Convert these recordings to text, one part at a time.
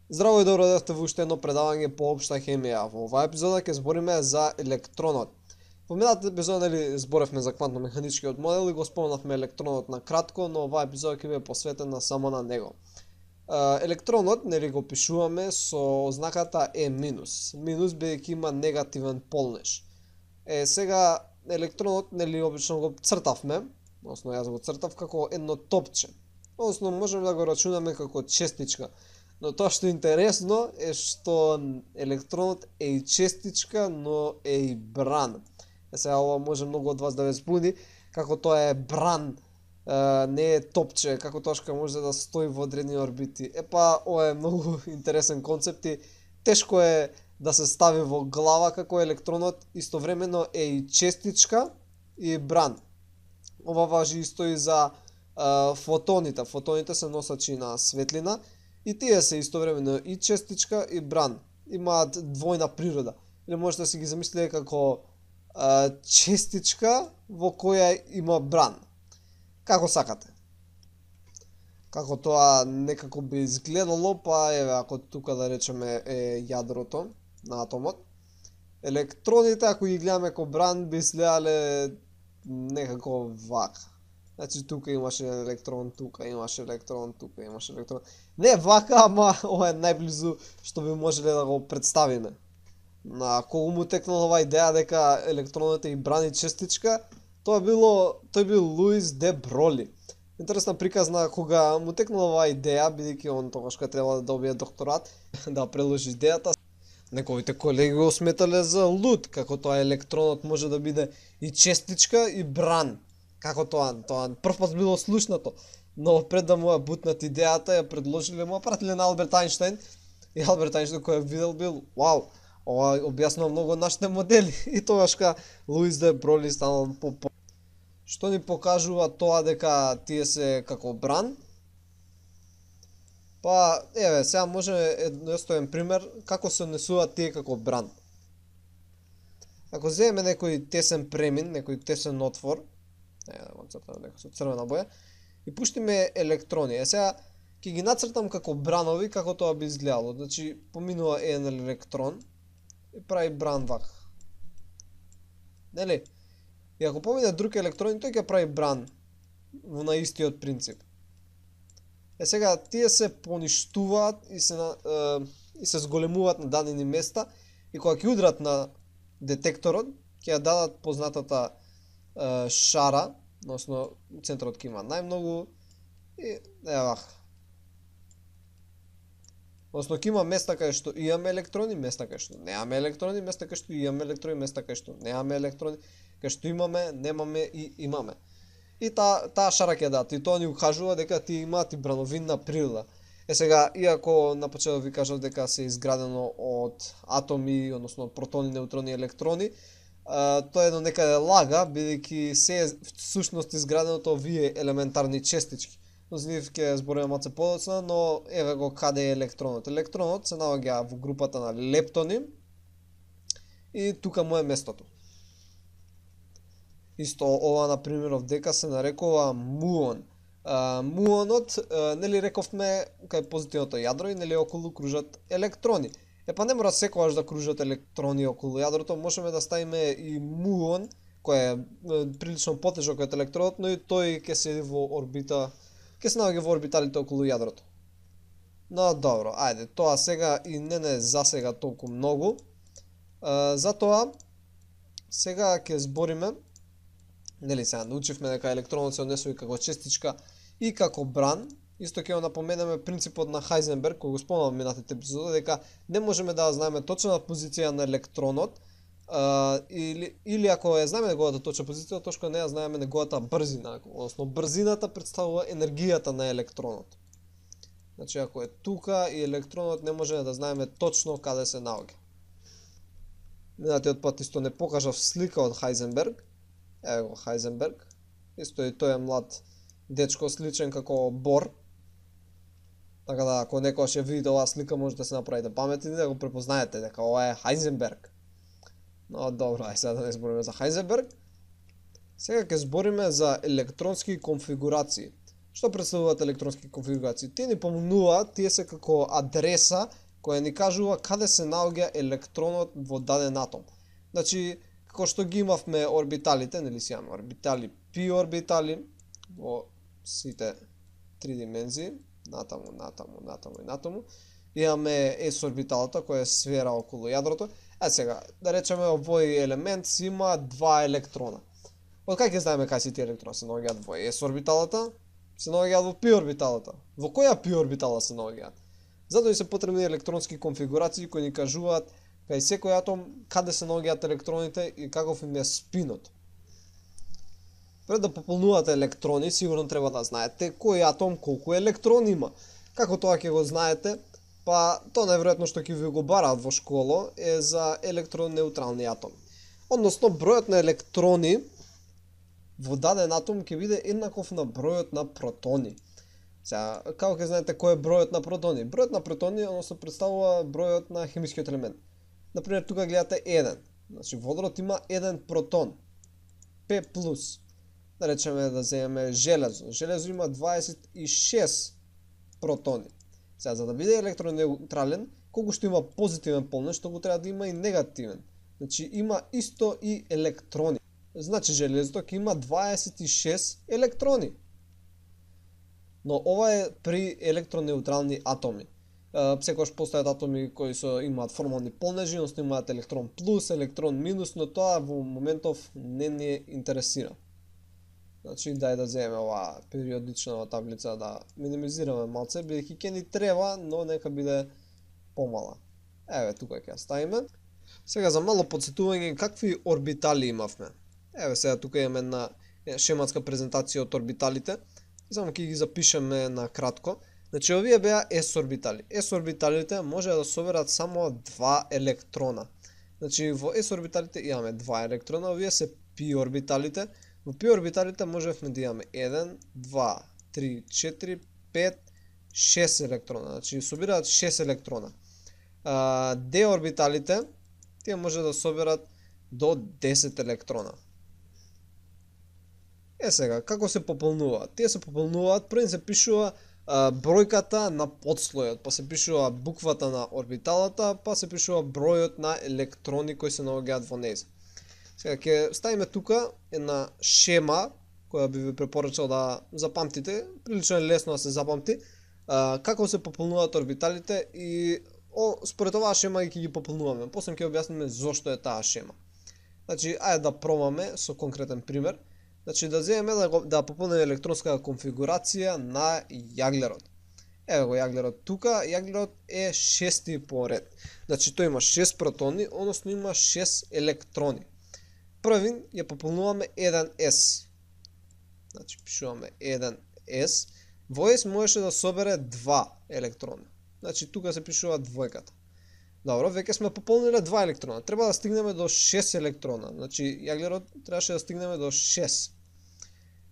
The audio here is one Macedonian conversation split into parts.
Здраво и добро дојдовте во уште едно предавање по општа хемија. Во оваа епизода ќе збориме за електронот. Во минатата епизода зборевме за квантно-механичкиот модел и го спомнавме електронот на кратко, но оваа епизода ќе биде посветена само на него. Електронот го пишуваме со ознаката E-, минус бидејќи има негативен полнеж. Сега електронот обично го цртавме, односно јас го цртав како едно топче. Односно можеме да го рачунаме како честичка. Но тоа што е интересно е што електронот е и честичка, но е и бран. Сега ова може многу од вас да ве збуни, како тоа е бран, не е топче, како тоа може да стои во одредени орбити. Ова е многу интересен концепт и тешко е да се стави во глава како електронот истовремено е и честичка и бран. Ова важи исто и за фотоните. Фотоните се носачи на светлина, и тие се истовремено и честичка и бран. Имаат двојна природа. Или можете да си ги замислите како честичка во која има бран. Како сакате. Како тоа некако би изгледало, ако тука да речеме е јадрото на атомот. Електроните, ако ги гледаме како бран, би изгледале некако вака. Значи тука имаше електрон, тука имаше електрон, тука имаше електрон. Не вака, ама ова е најблизу што би можеле да го представиме. На кого му текнала оваа идеја дека електронот е и бран и честичка, тој бил Луис де Броли. Интересна приказна кога му текнала оваа идеја, бидејќи он тогаш кога требало да добие докторат, да приложи идејата, неговите колеги го сметале за луд, како тоа електронот може да биде и честичка и бран. Како тоа првпат било слушнато, но пред да му ја бутнат идејата, ја предложиле, му ја пратиле на Алберт Ајнштајн, и Алберт Ајнштајн кој ја видел бил, вау, ова објаснува многу од нашите модели, и тогашка Луис де Броли станал Што ни покажува тоа дека тие се како бран? Сега може едноставен пример како се однесуваат тие како бран. Ако земеме некој тесен премин, некој тесен отвор, да го цртам дека со црвена боја, и пуштиме електрони. Сега ќе ги нацртам како бранови, како тоа би изгледало. Значи поминува еден електрон и прави бран вака. Нели? И ако помине друг електрон, тој ќе прави бран на истиот принцип. Сега тие се поништуваат и се зголемуваат на дадени места и кога ќе удрат на детекторот, ќе ја дадат познатата шара, односно центарот ќе има најмногу и вака. Односно ќе има места кај што имаме електрони, места кај што немаме електрони, места кај што имаме електрони, места кај што немаме електрони, кај што имаме, немаме и имаме. И таа шара ќе дадат и тоа ни укажува дека тие имаат и брановинна природа. Сега, иако на почеток ви кажав дека се изградено од атоми, односно протони, неутрони и електрони, тоа е до некаде лага, бидејќи се е всушност изградено од овие елементарни честички. Но за нив ќе збориме малце подоцна, но еве го каде е електронот. Електронот се наоѓа во групата на лептони и тука му е местото. Исто ова на примеров дека се нарекува муон. Муонот, нели рековме кај позитивното јадро и нели околу кружат електрони. Не мора секогаш да кружат електрони околу јадрото, можеме да ставиме и муон, кој е прилично потежок од електронот, но и тој ќе седи во орбита, ќе се наоѓа во орбиталите околу јадрото. Но добро, ајде, тоа сега и не засега толку многу. Затоа сега ќе збориме, нели сега научивме дека електронот се однесува и како честичка и како бран. Исто ќе го напоменеме принципот на Хајзенберг, кој го спомнав минатите епизоди, дека не можеме да знаеме точна позиција на електронот, или ако ја знаеме неговата точна позиција, точно не ја знаеме неговата брзина, односно брзината представува енергијата на електронот. Значи ако е тука и електронот не можеме да знаеме точно каде се наоѓа. Минатиот пат исто не покажав слика од Хајзенберг. Ево го Хајзенберг. Исто и тој е млад дечко, сличен како Бор. Така да, ако некојаш ја видите оваа слика, може да се направите паметни да го препознаете дека ова е Хајзенберг. Но добро, ај сега да не збориме за Хајзенберг. Сега ќе збориме за електронски конфигурации. Што представуваат електронски конфигурации? Тие ни помнуваат, тие се како адреса која ни кажува каде се наоѓа електронот во даден атом. Значи, како што ги имавме орбиталите, нели си имаме орбитали, пи орбитали во сите три димензии, натаму и натаму. Имаме S орбиталата која е сфера околу јадрото. Сега, да речеме овој елемент си има два електрона. Од кај ќе знаеме кај си тие електрона? Се наоѓаат во S орбиталата, се наоѓаат во P орбиталата. Во која P орбитала се наоѓаат? Затоа и се потребни електронски конфигурации кои ни кажуваат кај секој атом каде се наоѓаат електроните и каков им е спинот. Пред да пополнувате електрони, сигурно треба да знаете кој атом колку електрони има. Како тоа ќе го знаете? Па, тоа најверојатно што ќе ви го бараат во школа е за електронеутрални атоми. Односно, бројот на електрони во даден атом ќе биде еднаков на бројот на протони. Сега, како ќе знаете кој е бројот на протони? Бројот на протони, односно, представува бројот на хемискиот елемент. Например, тука гледате 1. Значи, водород има 1 протон. П+. Да речеме да земеме железо. Железо има 26 протони. Сега, за да биде електронеутрален, колку што има позитивен полнеж, што го треба да има и негативен. Значи, има исто и електрони. Значи, железото ќе има 26 електрони. Но ова е при електронеутрални атоми. Секогаш постојат атоми кои имаат формални полнежи, односно имаат електрон плюс, електрон минус, но тоа во моментов не ни интересира. Значи, дај да земеме оваа периодична таблица да минимизираме малце, бидејќи ќе ни треба, но нека биде помала. Еве, тука ќе ја ставиме. Сега за мало подсетување какви орбитали имавме. Еве сега тука имаме една шематска презентација од орбиталите. Само ќе ги запишеме на кратко. Значи, овие беа S орбитали. S орбиталите може да соберат само два електрона. Значи, во S орбиталите имаме два електрона, овие се P орбиталите. Во P орбиталите можевме да имаме 1, 2, 3, 4, 5, 6 електрона. Значи, собираат 6 електрона. D орбиталите, тие може да соберат до 10 електрона. Сега, како се пополнуваат? Тие се пополнуваат, пред се пишува бројката на подслојот, па се пишува буквата на орбиталата, па се пишува бројот на електрони кои се наоѓаат во нејза. Сега ќе ставиме тука една шема која би ви препорачал да запамтите, прилично лесно да се запамти, како се пополнуваат орбиталите и според оваа шема ќе ги пополнуваме. После ќе објасниме зошто е таа шема. Значи, ајде да пробаме со конкретен пример. Значи, да земеме да пополниме електронска конфигурација на јаглерод. Еве го јаглерод тука, јаглерод е шести по ред. Значи, тој има 6 протони, односно има 6 електрони. Првин ја пополнуваме 1s. Значи, пишуваме 1s. Во s можеше да собере 2 електрона. Значи, тука се пишува двојката. Добро, веќе сме пополниле 2 електрона. Треба да стигнеме до 6 електрона. Значи, јаглерод требаше да стигнеме до 6.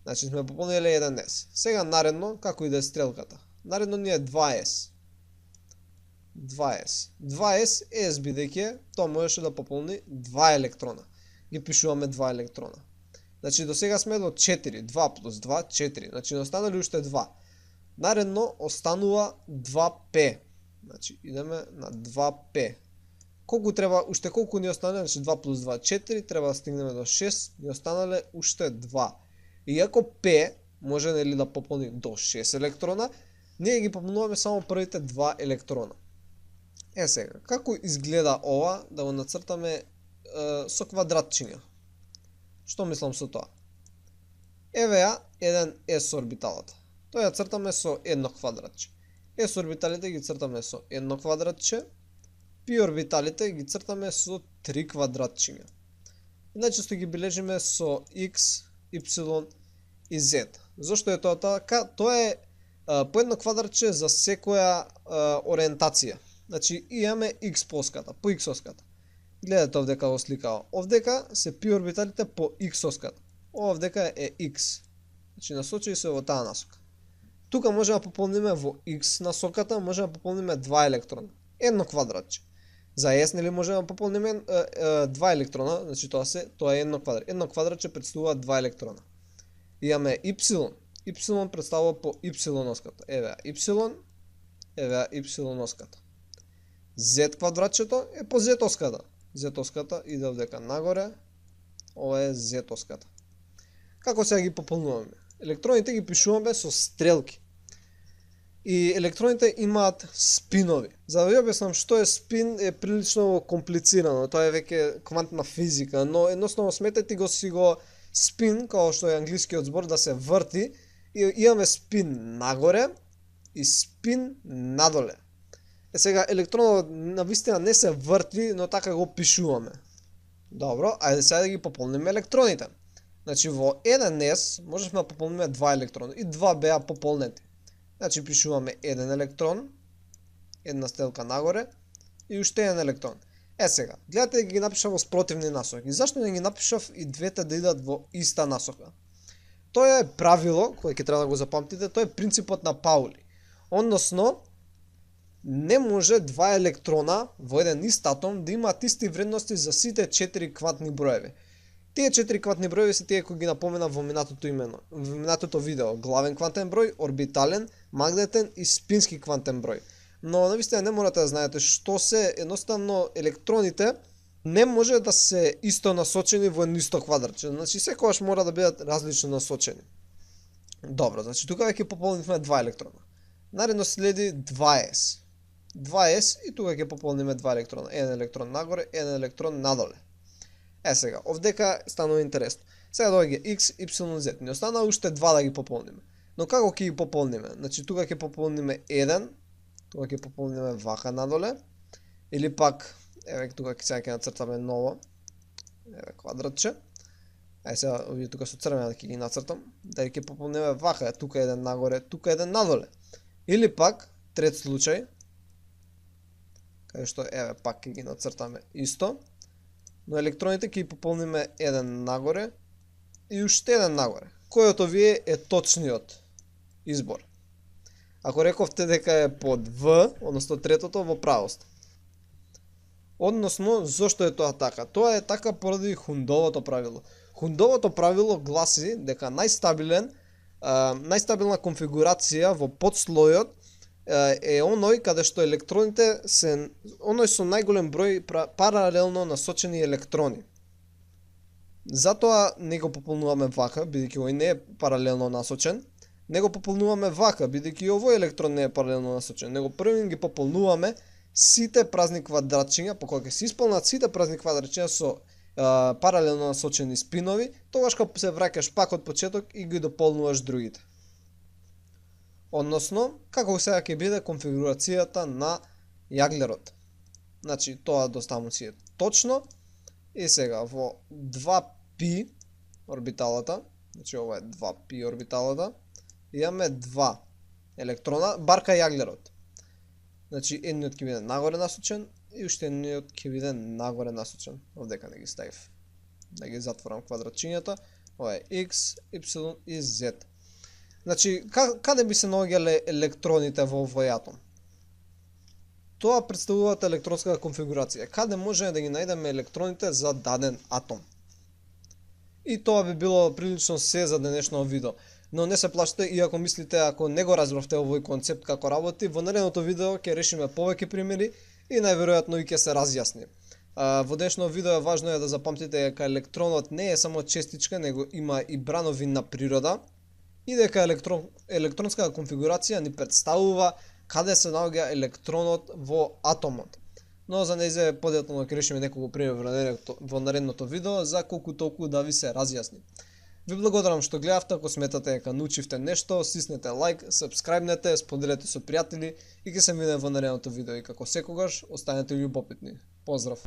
Значи, сме пополниле 1s. Сега наредно, како иде стрелката? Наредно ни е 2s. 2s. 2s е s бидејќи тоа можеше да пополни 2 електрона. Ги пишуваме 2 електрона. Значи, до сега сме до 4. 2 плюс 2, 4. Значи, останали уште 2. Наредно останува 2p. Значи, идеме на 2p. Колку треба, уште колку ни остане? Значи, 2 плюс 2, 4. Треба да стигнеме до 6. Ни останале уште 2. Иако p може нели да пополни до 6 електрона, ние ги пополнуваме само првите 2 електрона. Сега, како изгледа ова, да го нацртаме со квадратчиња. Што мислам со тоа? Еве ја еден S орбиталата. Тоа ја цртаме со едно квадратче. S орбиталите ги цртаме со едно квадратче, P орбиталите ги цртаме со 3 квадратчиња. Најчесто ги бележиме со X, Y и Z. Зошто е тоа така? Тоа е по едно квадратче за секоја ориентација. Значи имаме X поската, по X оската. Гледате овдека во сликава. Овдека се P орбиталите по X оската. Овдека е X. Значи насочи се во таа насока. Тука може да пополниме во X насоката, може да пополниме 2 електрона. Едно квадратче. За S нели може да пополниме 2 електрона, значи тоа е едно квадрат. Едно квадратче претставува 2 електрона. Имаме Y. y представува по y-оската. Еве y, еве y-оската. Z квадратчето е по z-оската. Z-оската иде овдека нагоре, ова е z-оската. Како сега ги пополнуваме? Електроните ги пишуваме со стрелки. И електроните имаат спинови. За да ви објаснам што е спин е прилично комплицирано, тоа е веќе квантна физика, но едноставно сметете си го спин, како што е англискиот збор, да се врти, и имаме спин нагоре и спин надоле. Сега електронот навистина не се врти, но така го пишуваме. Добро, ајде сега да ги пополниме електроните. Значи во еден S можевме да пополниме 2 електрона и 2 беа пополнети. Значи пишуваме еден електрон, една стрелка нагоре и уште еден електрон. Сега, гледате да ги напишав во спротивни насоки. Зашто не ги напишав и двете да идат во иста насока? Тоа е правило, кое ќе треба да го запамтите, тоа е принципот на Паули. Односно, не може два електрона во еден ист атом да имаат исти вредности за сите 4 квантни броеви. Тие 4 квантни броеви се тие кои ги напоменав во минатото видео. Главен квантен број, орбитален, магнетен и спински квантен број. Но навистина не морате да знаете што се, едноставно електроните не може да се исто насочени во едно исто квадратче. Значи секогаш мора да бидат различно насочени. Добро, значи тука веќе пополнивме 2 електрона. Наредно следи 2s. 2s и тука ќе пополниме 2 електрона. Еден електрон нагоре, еден електрон надоле. Сега, овдека станува интересно. Сега доаѓа x, y, z. Не остана уште 2 да ги пополниме. Но како ќе ги пополниме? Значи тука ќе пополниме 1, тука ќе пополниме вака надоле, или пак, еве тука сега ќе нацртаме ново, еве квадратче. Сега овие тука со црвена ќе ги нацртам, да ќе пополниме вака, тука еден нагоре, тука еден надоле. Или пак, трет случај, каде што еве пак ќе ги нацртаме исто, но електроните ќе ги пополниме еден нагоре и уште еден нагоре. Кој од овие е точниот избор? Ако рековте дека е под В, односно третото, во право сте. Односно, зошто е тоа така? Тоа е така поради Хундовото правило. Хундовото правило гласи дека најстабилна конфигурација во подслојот е оној каде што електроните се оној со најголем број паралелно насочени електрони. Затоа не го пополнуваме вака, бидејќи овој не е паралелно насочен. Не го пополнуваме вака, бидејќи овој електрон не е паралелно насочен. Него првим ги пополнуваме сите празни квадратчиња, по кога ќе се исполнат сите празни квадратчиња со паралелно насочени спинови, тогаш кога се враќаш пак од почеток и ги дополнуваш другите. Односно, како сега ќе биде конфигурацијата на јаглерот. Значи, тоа доставам си е точно. И сега, во 2π орбиталата, значи ова е 2π орбиталата, имаме 2 електрона, барка јаглерот. Значи, едниот ќе биде нагоре насочен и уште едниот ќе биде нагоре насочен. Овдека не ги ставив. Да ги затворам квадратчињата. Ова е x, y и z. Значи, каде би се наоѓале електроните во овој атом? Тоа представуваат електронска конфигурација. Каде можеме да ги најдеме електроните за даден атом? И тоа би било прилично се за денешно видео. Но не се плашите, иако мислите, ако не го разбравте овој концепт како работи, во наредното видео ќе решиме повеќе примери и најверојатно и ќе се разјасни. Во денешно видео е важно да запамтите дека електронот не е само честичка, него има и брановинна природа и дека електронска конфигурација ни представува каде се наоѓа електронот во атомот. Но за нејзе подетално ќе решиме неколку примери во наредното видео за колку толку да ви се разјасни. Ви благодарам што гледавте, ако сметате дека научивте нешто, стиснете лайк, сабскрајбнете, споделете со пријатели и ќе се видиме во наредното видео и како секогаш останете љубопитни. Поздрав!